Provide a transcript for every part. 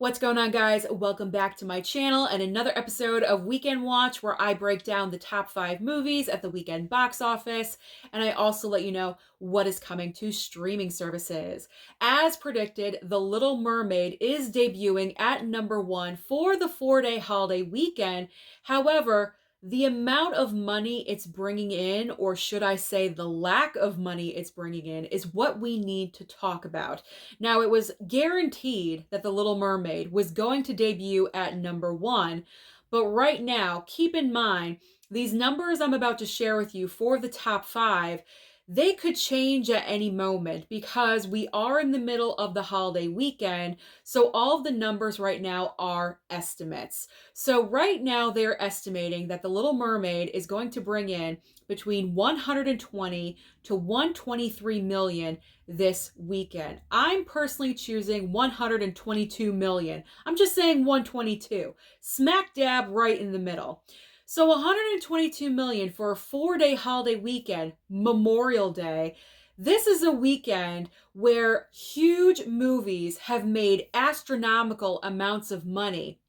What's going on, guys? Welcome back to my channel and another episode of Weekend Watch, where I break down the top 5 movies at the weekend box office, and I also let you know what is coming to streaming services. As predicted, The Little Mermaid is debuting at #1 for the 4-day holiday weekend. However, the amount of money it's bringing in, or should I say the lack of money it's bringing in, is what we need to talk about. Now, it was guaranteed that The Little Mermaid was going to debut at #1, but right now, keep in mind, these numbers I'm about to share with you for the top 5, they could change at any moment because we are in the middle of the holiday weekend, so all of the numbers right now are estimates. So right now, they're estimating that The Little Mermaid is going to bring in between 120 to 123 million this weekend. I'm personally choosing 122 million. I'm just saying 122. Smack dab right in the middle. So 122 million for a 4-day holiday weekend, Memorial Day. This is a weekend where huge movies have made astronomical amounts of money.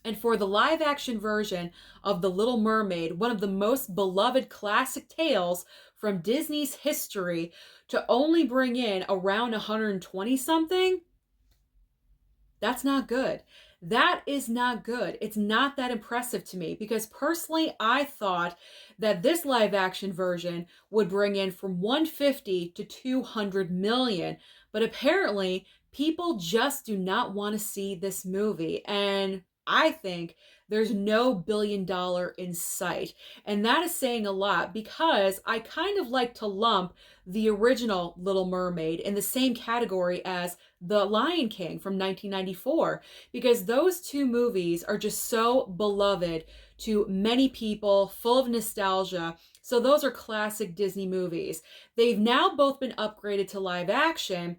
And for the live action version of The Little Mermaid, one of the most beloved classic tales from Disney's history, to only bring in around 120 something, that's not good. That is not good. It's not that impressive to me because personally, I thought that this live action version would bring in from 150 to 200 million. But apparently, people just do not want to see this movie. And I think there's no $1 billion in sight. And that is saying a lot because I kind of like to lump the original Little Mermaid in the same category as The Lion King from 1994, because those two movies are just so beloved to many people, full of nostalgia. So those are classic Disney movies. They've now both been upgraded to live action.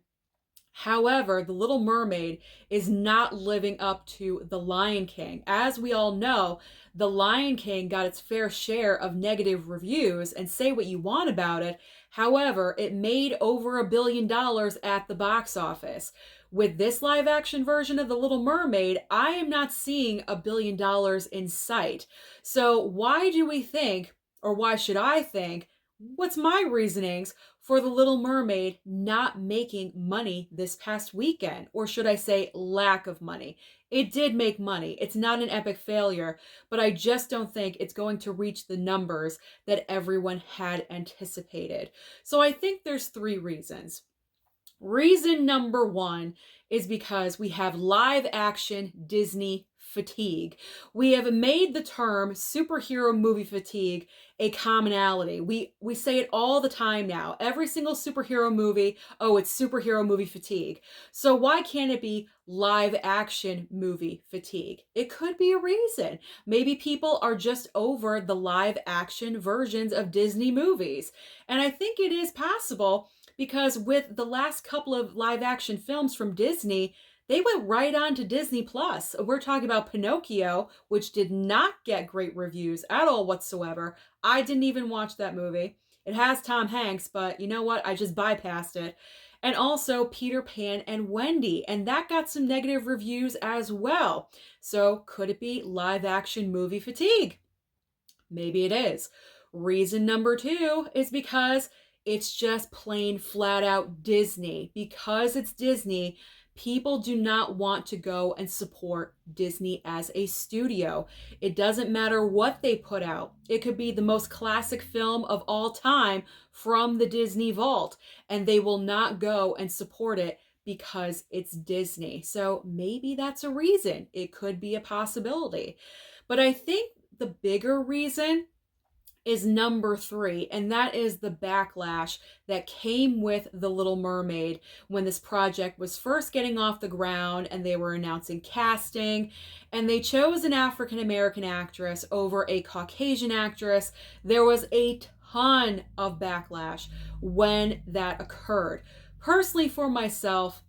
However, The Little Mermaid is not living up to The Lion King. As we all know, The Lion King got its fair share of negative reviews, and say what you want about it. However, it made over $1 billion at the box office. With this live action version of The Little Mermaid, I am not seeing $1 billion in sight. So why do we think, or why should I think, what's my reasonings for The Little Mermaid not making money this past weekend? Or should I say lack of money? It did make money. It's not an epic failure, but I just don't think it's going to reach the numbers that everyone had anticipated. So I think there's 3 reasons. Reason number 1 is because we have live action Disney fatigue. We have made the term superhero movie fatigue a commonality. We say it all the time now. Every single superhero movie, oh, it's superhero movie fatigue. So why can't it be live action movie fatigue? It could be a reason. Maybe people are just over the live action versions of Disney movies. And I think it is possible because with the last couple of live action films from Disney, they went right on to Disney Plus. We're talking about Pinocchio, which did not get great reviews at all whatsoever. I didn't even watch that movie. It has Tom Hanks, but you know what? I just bypassed it. And also Peter Pan and Wendy, and that got some negative reviews as well. So could it be live action movie fatigue? Maybe it is. Reason number 2 is because it's just plain flat out Disney. Because it's Disney, people do not want to go and support Disney as a studio. It doesn't matter what they put out. It could be the most classic film of all time from the Disney vault, and they will not go and support it because it's Disney. So maybe that's a reason. It could be a possibility. But I think the bigger reason is number 3, and that is the backlash that came with The Little Mermaid when this project was first getting off the ground and they were announcing casting, and they chose an African American actress over a Caucasian actress. There was a ton of backlash when that occurred. Personally, for myself,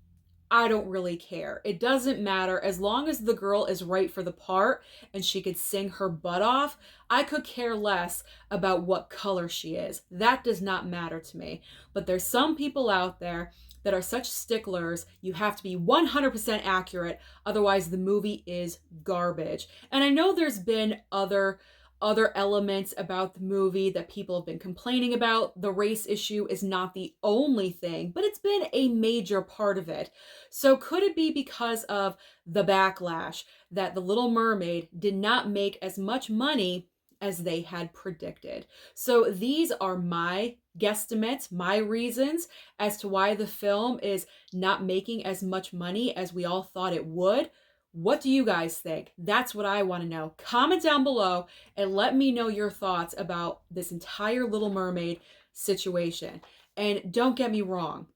I don't really care. It doesn't matter. As long as the girl is right for the part and she could sing her butt off, I could care less about what color she is. That does not matter to me. But there's some people out there that are such sticklers. You have to be 100% accurate, otherwise the movie is garbage. And I know there's been other elements about the movie that people have been complaining about. The race issue is not the only thing, but it's been a major part of it. So could it be because of the backlash that The Little Mermaid did not make as much money as they had predicted? So these are my guesstimates, my reasons as to why the film is not making as much money as we all thought it would. What do you guys think? That's what I want to know. Comment down below and let me know your thoughts about this entire Little Mermaid situation. And don't get me wrong,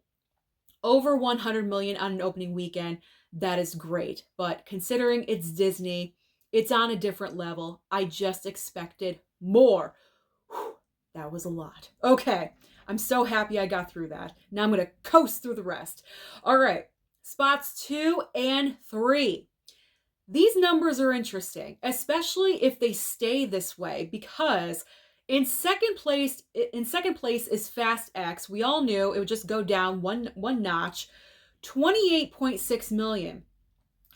over 100 million on an opening weekend, that is great. But considering it's Disney, it's on a different level. I just expected more. Whew, that was a lot. Okay, I'm so happy I got through that. Now I'm going to coast through the rest. All right, spots 2 and 3. These numbers are interesting, especially if they stay this way, because in second place is Fast X. We all knew it would just go down one notch, 28.6 million.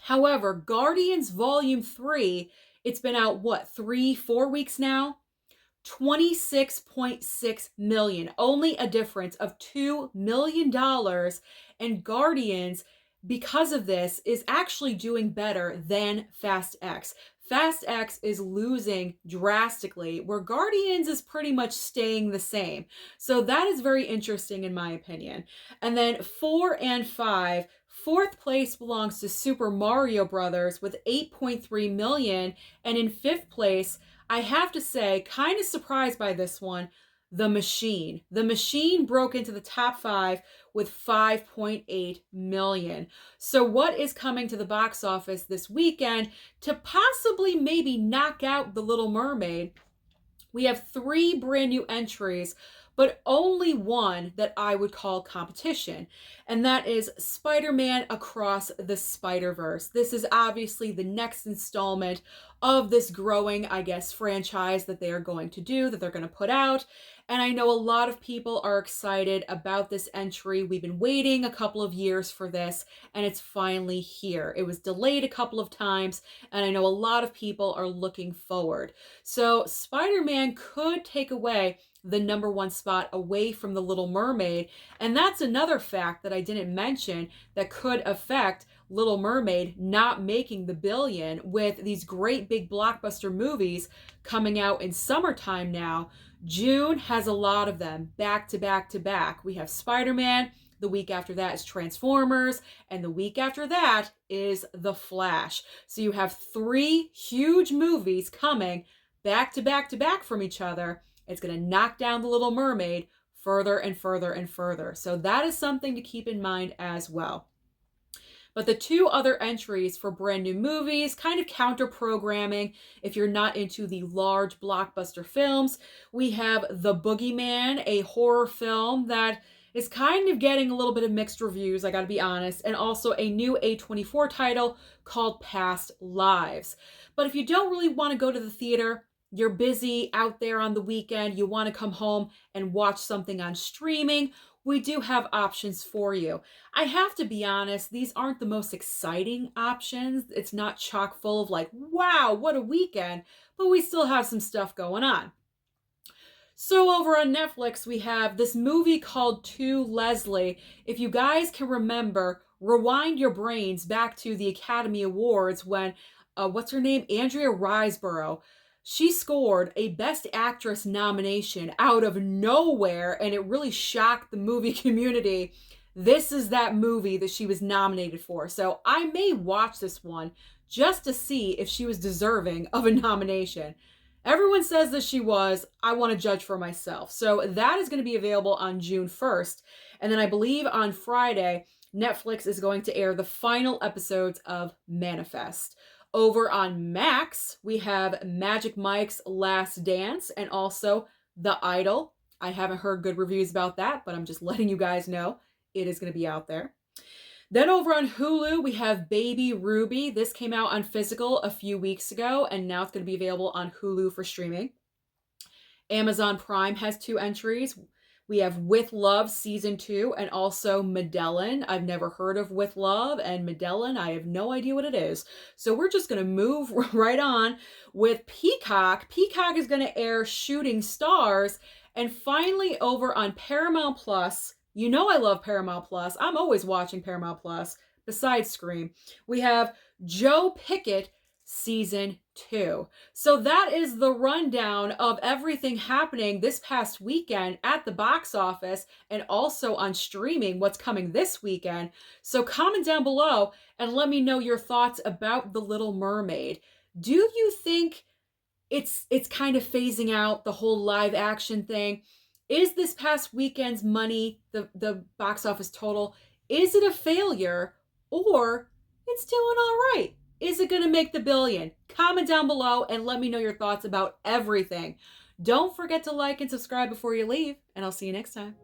However, Guardians Volume 3, it's been out, what, 3-4 weeks now? 26.6 million. Only a difference of $2 million. And Guardians, because of this, is actually doing better than Fast X. Fast X is losing drastically, where Guardians is pretty much staying the same. So that is very interesting in my opinion. And then 4 and 5, fourth place belongs to Super Mario Brothers with 8.3 million. And in fifth place, I have to say, kind of surprised by this one, The Machine. The Machine broke into the top 5 with 5.8 million. So what is coming to the box office this weekend to possibly maybe knock out The Little Mermaid? We have 3 brand new entries, but only one that I would call competition, and that is Spider-Man Across the Spider-Verse. This is obviously the next installment of this growing, I guess, franchise that they are going to do, that they're going to put out. And I know a lot of people are excited about this entry. We've been waiting a couple of years for this, and it's finally here. It was delayed a couple of times, and I know a lot of people are looking forward. So Spider-Man could take away the number 1 spot away from The Little Mermaid. And that's another fact that I didn't mention that could affect Little Mermaid not making the billion, with these great big blockbuster movies coming out in summertime now. June has a lot of them back to back to back. We have Spider-Man. The week after that is Transformers. And the week after that is The Flash. So you have 3 huge movies coming back to back to back from each other. It's going to knock down The Little Mermaid further and further and further. So that is something to keep in mind as well. But the 2 other entries for brand new movies, kind of counter programming if you're not into the large blockbuster films, we have The Boogeyman, a horror film that is kind of getting a little bit of mixed reviews, I gotta be honest, and also a new A24 title called Past Lives. But if you don't really want to go to the theater, you're busy out there on the weekend, you want to come home and watch something on streaming, we do have options for you. I have to be honest, these aren't the most exciting options. It's not chock full of like, wow, what a weekend, but we still have some stuff going on. So over on Netflix, we have this movie called To Leslie. If you guys can remember, rewind your brains back to the Academy Awards when, what's her name? Andrea Riseborough. She scored a Best Actress nomination out of nowhere, and it really shocked the movie community. This is that movie that she was nominated for. So I may watch this one just to see if she was deserving of a nomination. Everyone says that she was. I want to judge for myself. So that is going to be available on June 1st. And then I believe on Friday, Netflix is going to air the final episodes of Manifest. Over on Max, we have Magic Mike's Last Dance and also The Idol. I haven't heard good reviews about that, but I'm just letting you guys know it is going to be out there. Then over on Hulu, we have Baby Ruby. This came out on physical a few weeks ago, and now it's going to be available on Hulu for streaming. Amazon Prime has 2 entries. We have With Love Season 2 and also Medellin. I've never heard of With Love, and Medellin, I have no idea what it is. So we're just going to move right on with Peacock. Peacock is going to air Shooting Stars. And finally, over on Paramount Plus, you know I love Paramount Plus. I'm always watching Paramount Plus, besides Scream. We have Joe Pickett Season 2. So that is the rundown of everything happening this past weekend at the box office and also on streaming, what's coming this weekend. So comment down below and let me know your thoughts about The Little Mermaid. Do you think it's kind of phasing out the whole live action thing? Is this past weekend's money, the box office total, is it a failure, or it's doing all right? Is it going to make the billion? Comment down below and let me know your thoughts about everything. Don't forget to like and subscribe before you leave, and I'll see you next time.